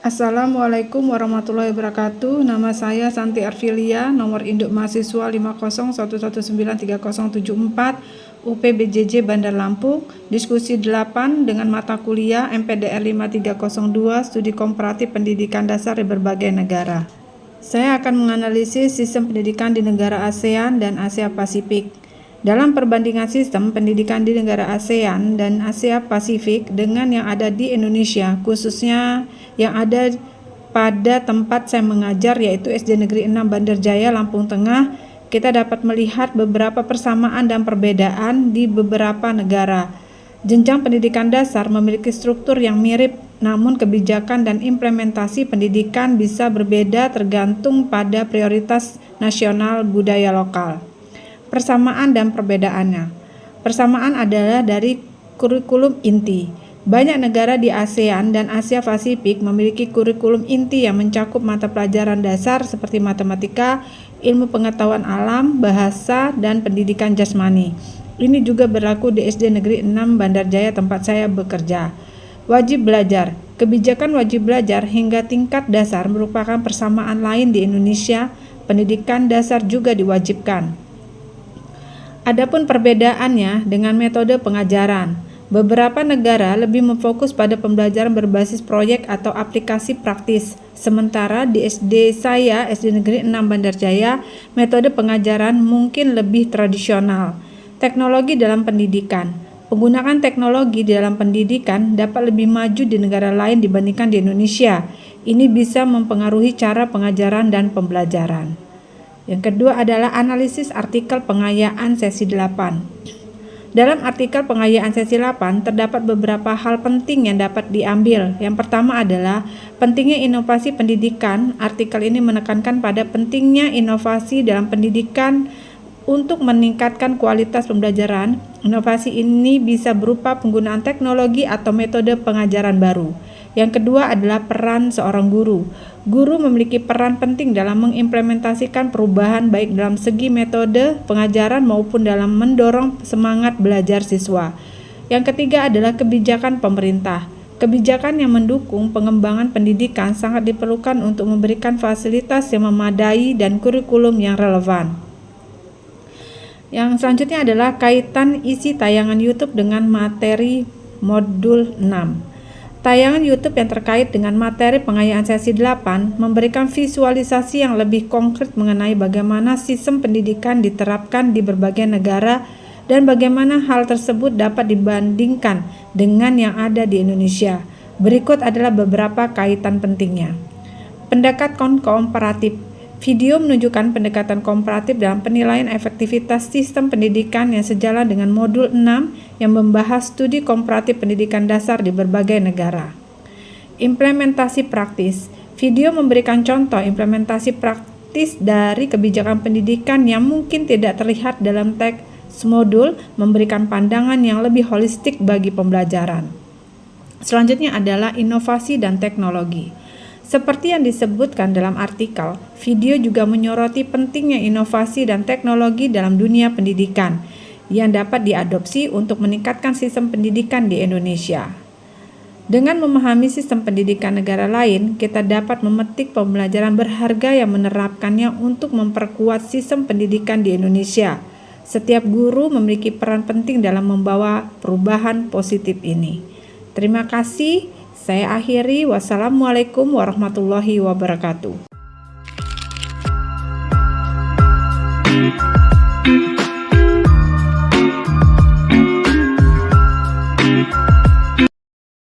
Assalamualaikum warahmatullahi wabarakatuh. Nama saya Santi Arfilia, nomor induk mahasiswa 501193074 UPBJJ Bandar Lampung. Diskusi 8 dengan mata kuliah MPDR 5302 Studi Komparatif Pendidikan Dasar di berbagai negara. Saya akan menganalisis sistem pendidikan di negara ASEAN dan Asia Pasifik. Dalam perbandingan sistem pendidikan di negara ASEAN dan Asia Pasifik dengan yang ada di Indonesia, khususnya yang ada pada tempat saya mengajar yaitu SD Negeri 6 Bandar Jaya, Lampung Tengah, kita dapat melihat beberapa persamaan dan perbedaan di beberapa negara. Jenjang pendidikan dasar memiliki struktur yang mirip, namun kebijakan dan implementasi pendidikan bisa berbeda tergantung pada prioritas nasional budaya lokal. Persamaan dan perbedaannya. Persamaan adalah dari kurikulum inti. Banyak negara di ASEAN dan Asia Pasifik memiliki kurikulum inti yang mencakup mata pelajaran dasar seperti matematika, ilmu pengetahuan alam, bahasa, dan pendidikan jasmani. Ini juga berlaku di SD Negeri 6 Bandar Jaya tempat saya bekerja. Wajib belajar. Kebijakan wajib belajar hingga tingkat dasar merupakan persamaan lain di Indonesia. Pendidikan dasar juga diwajibkan. Adapun perbedaannya dengan metode pengajaran. Beberapa negara lebih memfokus pada pembelajaran berbasis proyek atau aplikasi praktis. Sementara di SD saya, SD Negeri 6 Bandar Jaya, metode pengajaran mungkin lebih tradisional. Teknologi dalam pendidikan. Penggunaan teknologi di dalam pendidikan dapat lebih maju di negara lain dibandingkan di Indonesia. Ini bisa mempengaruhi cara pengajaran dan pembelajaran. Yang kedua adalah analisis artikel pengayaan sesi 8. Dalam artikel pengayaan sesi 8 terdapat beberapa hal penting yang dapat diambil. Yang pertama adalah pentingnya inovasi pendidikan. Artikel ini menekankan pada pentingnya inovasi dalam pendidikan untuk meningkatkan kualitas pembelajaran. Inovasi ini bisa berupa penggunaan teknologi atau metode pengajaran baru. Yang kedua adalah peran seorang guru. Guru memiliki peran penting dalam mengimplementasikan perubahan baik dalam segi metode pengajaran maupun dalam mendorong semangat belajar siswa. Yang ketiga adalah kebijakan pemerintah. Kebijakan yang mendukung pengembangan pendidikan sangat diperlukan untuk memberikan fasilitas yang memadai dan kurikulum yang relevan. Yang selanjutnya adalah kaitan isi tayangan YouTube dengan materi modul 6. Tayangan YouTube yang terkait dengan materi pengayaan sesi 8 memberikan visualisasi yang lebih konkret mengenai bagaimana sistem pendidikan diterapkan di berbagai negara dan bagaimana hal tersebut dapat dibandingkan dengan yang ada di Indonesia. Berikut adalah beberapa kaitan pentingnya. Pendekatan komparatif. Video menunjukkan pendekatan komparatif dalam penilaian efektivitas sistem pendidikan yang sejalan dengan modul 6 yang membahas studi komparatif pendidikan dasar di berbagai negara. Implementasi praktis. Video memberikan contoh implementasi praktis dari kebijakan pendidikan yang mungkin tidak terlihat dalam teks modul, memberikan pandangan yang lebih holistik bagi pembelajaran. Selanjutnya adalah inovasi dan teknologi. Seperti yang disebutkan dalam artikel, video juga menyoroti pentingnya inovasi dan teknologi dalam dunia pendidikan yang dapat diadopsi untuk meningkatkan sistem pendidikan di Indonesia. Dengan memahami sistem pendidikan negara lain, kita dapat memetik pembelajaran berharga yang menerapkannya untuk memperkuat sistem pendidikan di Indonesia. Setiap guru memiliki peran penting dalam membawa perubahan positif ini. Terima kasih. Saya akhiri. Wassalamualaikum warahmatullahi wabarakatuh.